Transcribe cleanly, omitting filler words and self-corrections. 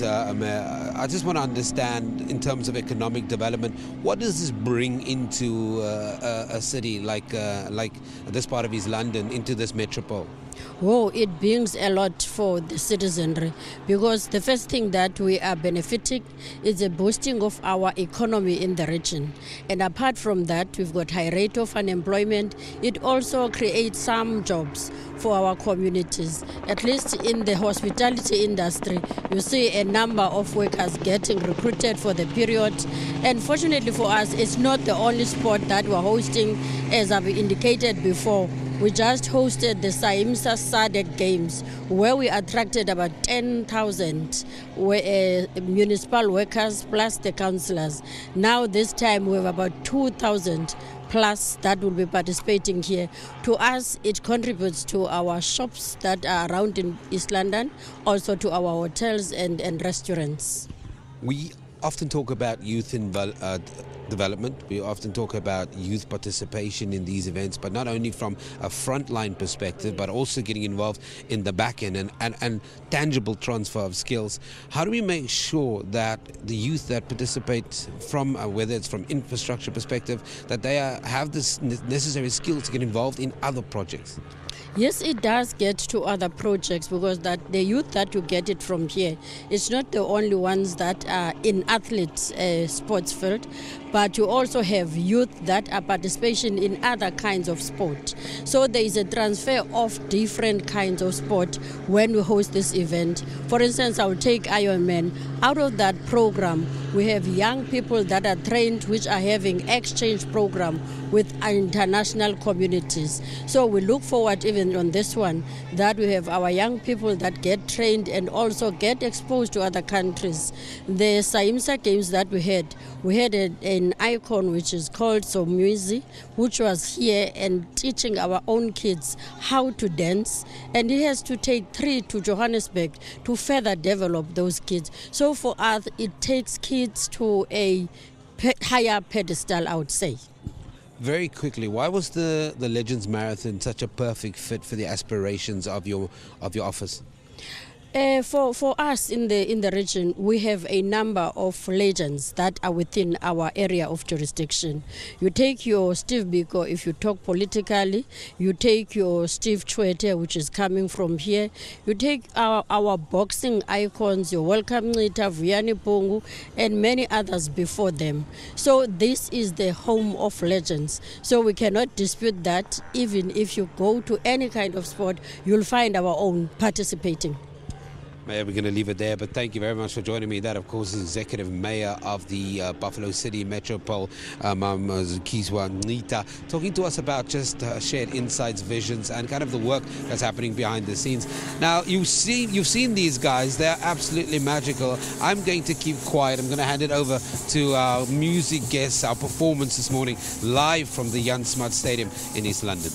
I just want to understand, in terms of economic development, what does this bring into a city like this part of East London, into this metropole? Whoa, it brings a lot for the citizenry, because the first thing that we are benefiting is the boosting of our economy in the region. And apart from that, we've got high rate of unemployment. It also creates some jobs for our communities. At least in the hospitality industry, you see a number of workers getting recruited for the period. And fortunately for us, it's not the only sport that we're hosting. As I've indicated before, we just hosted the SABC SADC Games, where we attracted about 10,000 municipal workers plus the councillors. Now this time we have about 2,000 plus that will be participating here. To us, it contributes to our shops that are around in East London, also to our hotels and restaurants. We often talk about youth development. We often talk about youth participation in these events, but not only from a frontline perspective, but also getting involved in the back end and tangible transfer of skills. How do we make sure that the youth that participate, from whether it's from infrastructure perspective, that they have this necessary skills to get involved in other projects? Yes, it does get to other projects, because that the youth that you get it from here, it's not the only ones that are in athletes sports field, but you also have youth that are participation in other kinds of sport. So there is a transfer of different kinds of sport when we host this event. For instance, I will take Ironman. Out of that program, we have young people that are trained, which are having exchange program with international communities. So we look forward, even on this one, that we have our young people that get trained and also get exposed to other countries. The SABC Games that we had an icon which is called Somuzi, which was here and teaching our own kids how to dance, and he has to take 3 to Johannesburg to further develop those kids. So for us, it takes kids to a higher pedestal, I would say. Very quickly, why was the Legends Marathon such a perfect fit for the aspirations of your office? For us in the region, we have a number of legends that are within our area of jurisdiction. You take your Steve Biko, if you talk politically. You take your Steve Chwete, which is coming from here. You take our boxing icons, your Welcome Ncitha, Vuyani Pungu, and many others before them. So this is the home of legends. So we cannot dispute that. Even if you go to any kind of sport, you'll find our own participating. Mayor, we're going to leave it there, but thank you very much for joining me. That, of course, is Executive Mayor of the Buffalo City Metropole, Zukiswa Ncitha, talking to us about just shared insights, visions, and kind of the work that's happening behind the scenes. Now, you've seen these guys. They're absolutely magical. I'm going to keep quiet. I'm going to hand it over to our music guests, our performance this morning, live from the Jan Smuts Stadium in East London.